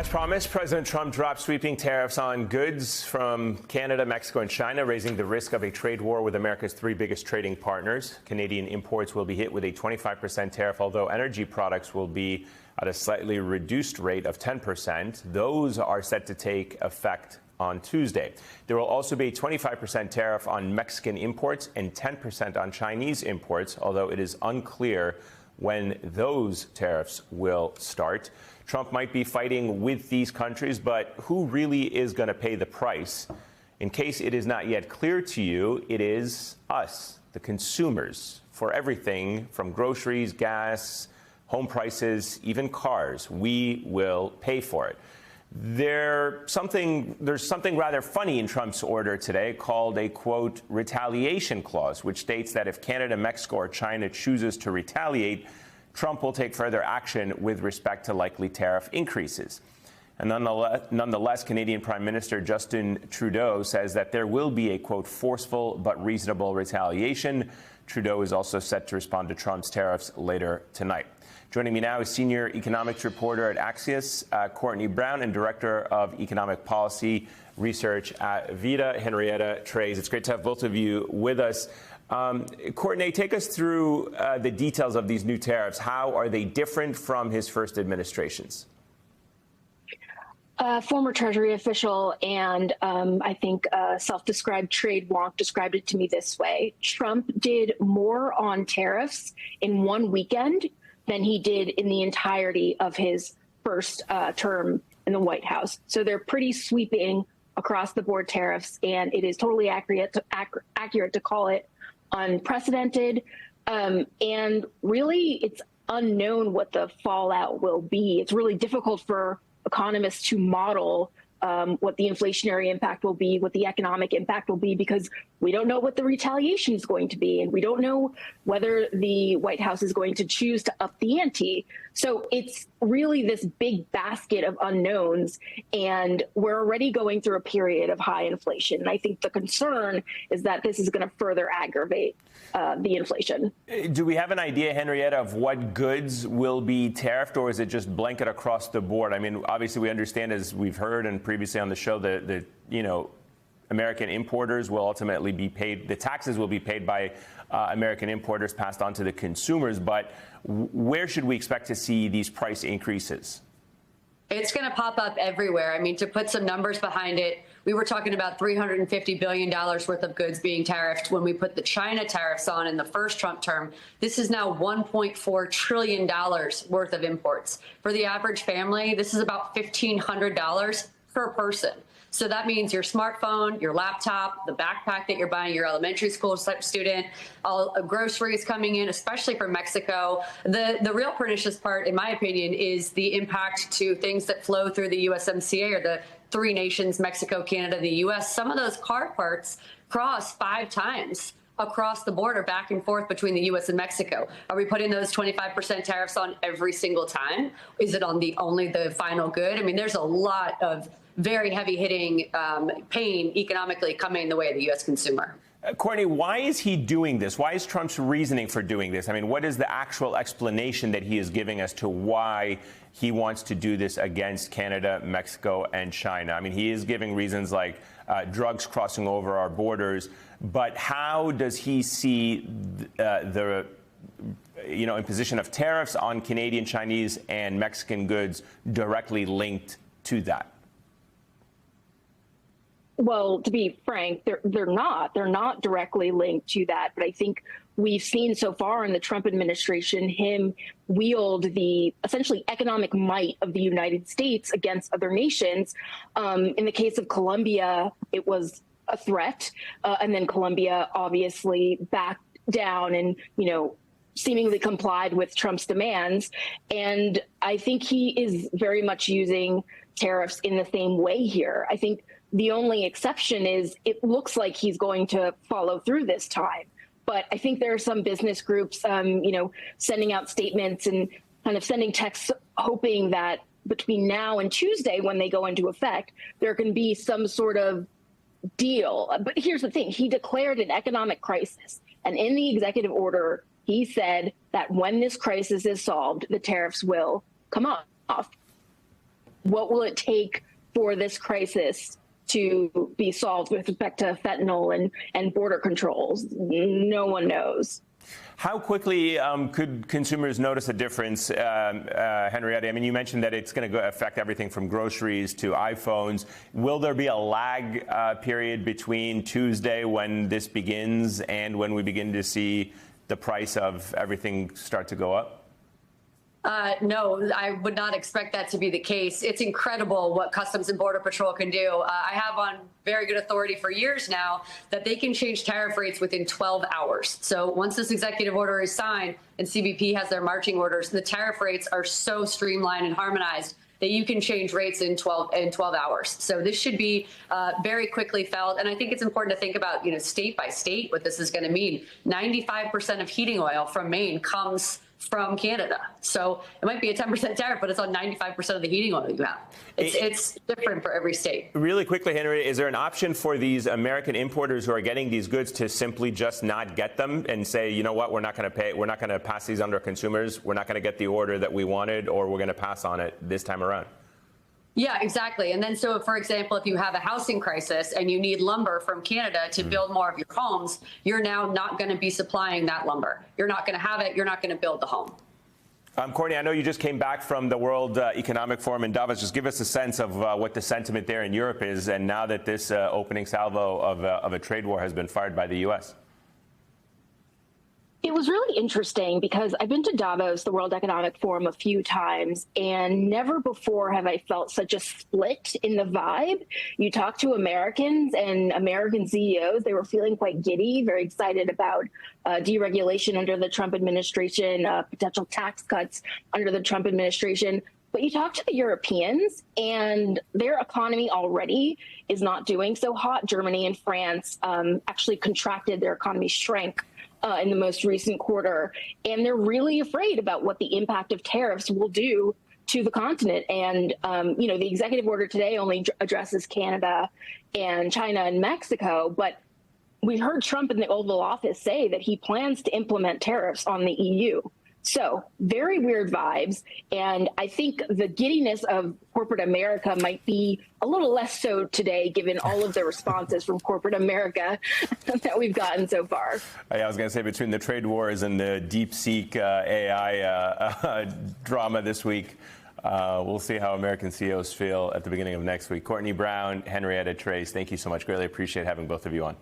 As promised, President Trump dropped sweeping tariffs on goods from Canada, Mexico, and China, raising the risk of a trade war with America's three biggest trading partners. Canadian imports will be hit with a 25% tariff, although energy products will be at a slightly reduced rate of 10%. Those are set to take effect on Tuesday. There will also be a 25% tariff on Mexican imports and 10% on Chinese imports, although it is unclear when those tariffs will start. Trump might be fighting with these countries, but who really is going to pay the price? In case it is not yet clear to you, it is us, the consumers, for everything from groceries, gas, home prices, even cars. We will pay for it. There's something rather funny in Trump's order today called a, quote, retaliation clause, which states that if Canada, Mexico, or China chooses to retaliate, Trump will take further action with respect to likely tariff increases. And nonetheless, Canadian Prime Minister Justin Trudeau says that there will be a, quote, forceful but reasonable retaliation. Trudeau is also set to respond to Trump's tariffs later tonight. Joining me now is senior economics reporter at Axios, Courtney Brown, and director of economic policy research at Vita, Henrietta Treyz. It's great to have both of you with us. Courtney, take us through the details of these new tariffs. How are they different from his first administration's? Former Treasury official and I think self-described trade wonk described it to me this way. Trump did more on tariffs in one weekend than he did in the entirety of his first term in the White House. So they're pretty sweeping across the board tariffs, and it is totally accurate to call it unprecedented. And really, it's unknown what the fallout will be. It's really difficult for economists to model what the inflationary impact will be, what the economic impact will be, because we don't know what the retaliation is going to be, and we don't know whether the White House is going to choose to up the ante. So it's really this big basket of unknowns, and we're already going through a period of high inflation. And I think the concern is that this is going to further aggravate the inflation. Do we have an idea, Henrietta, of what goods will be tariffed, or is it just blanket across the board? I mean, obviously we understand, as we've heard and previously on the show, that American importers will ultimately be paid. The taxes will be paid by American importers, passed on to the consumers. But where should we expect to see these price increases? It's going to pop up everywhere. I mean, to put some numbers behind it, we were talking about $350 billion worth of goods being tariffed when we put the China tariffs on in the first Trump term. This is now $1.4 trillion worth of imports. For the average family, this is about $1,500 per person. So that means your smartphone, your laptop, the backpack that you're buying, your elementary school student, all groceries coming in, especially from Mexico. The real pernicious part, in my opinion, is the impact to things that flow through the USMCA, or the three nations, Mexico, Canada, the U.S. Some of those car parts cross 5 times across the border, back and forth between the U.S. and Mexico. Are we putting those 25% tariffs on every single time? Is it on only the final good? I mean, there's a lot of very heavy-hitting pain economically coming the way of the U.S. consumer. Courtney, why is he doing this? Why is Trump's reasoning for doing this? I mean, what is the actual explanation that he is giving as to why he wants to do this against Canada, Mexico, and China? I mean, he is giving reasons like drugs crossing over our borders, but how does he see the imposition of tariffs on Canadian, Chinese, and Mexican goods directly linked to that? Well, to be frank, they're not directly linked to that. But I think we've seen so far in the Trump administration him wield the essentially economic might of the United States against other nations. In the case of Colombia, it was a threat, and then Colombia obviously backed down and, seemingly complied with Trump's demands. And I think he is very much using tariffs in the same way here. I think the only exception is it looks like he's going to follow through this time. But I think there are some business groups, sending out statements and kind of sending texts, hoping that between now and Tuesday, when they go into effect, there can be some sort of deal. But here's the thing. He declared an economic crisis. And in the executive order, he said that when this crisis is solved, the tariffs will come off. what will it take for this crisis to be solved with respect to fentanyl and border controls? No one knows. How quickly could consumers notice a difference, Henrietta? I mean, you mentioned that it's going to affect everything from groceries to iPhones. Will there be a lag period between Tuesday, when this begins, and when we begin to see the price of everything start to go up? No, I would not expect that to be the case. It's incredible what Customs and Border Patrol can do. I have on very good authority for years now that they can change tariff rates within 12 hours. So once this executive order is signed and CBP has their marching orders, the tariff rates are so streamlined and harmonized that you can change rates in 12 hours. So this should be very quickly felt. And I think it's important to think about, state by state, what this is going to mean. 95% of heating oil from Maine comes from Canada. So it might be a 10% tariff, but it's on 95% of the heating oil you have. It's different for every state. Really quickly, Henry, is there an option for these American importers who are getting these goods to simply just not get them and say, you know what, we're not going to pay, we're not going to pass these on to consumers, we're not going to get the order that we wanted, or we're going to pass on it this time around? Yeah, exactly. And then, so for example, if you have a housing crisis and you need lumber from Canada to build more of your homes, you're now not going to be supplying that lumber. You're not going to have it. You're not going to build the home. Courtney, I know you just came back from the World Economic Forum in Davos. Just give us a sense of what the sentiment there in Europe is, and now that this opening salvo of a trade war has been fired by the U.S. It was really interesting because I've been to Davos, the World Economic Forum, a few times, and never before have I felt such a split in the vibe. You talk to Americans and American CEOs, they were feeling quite giddy, very excited about deregulation under the Trump administration, potential tax cuts under the Trump administration. But you talk to the Europeans, and their economy already is not doing so hot. Germany and France actually contracted, their economy shrank in the most recent quarter, and they're really afraid about what the impact of tariffs will do to the continent. And, the executive order today only addresses Canada and China and Mexico, but we heard Trump in the Oval Office say that he plans to implement tariffs on the EU. So very weird vibes. And I think the giddiness of corporate America might be a little less so today, given all of the responses from corporate America that we've gotten so far. I was going to say, between the trade wars and the DeepSeek AI drama this week, we'll see how American CEOs feel at the beginning of next week. Courtney Brown, Henrietta Trace, thank you so much. Greatly appreciate having both of you on.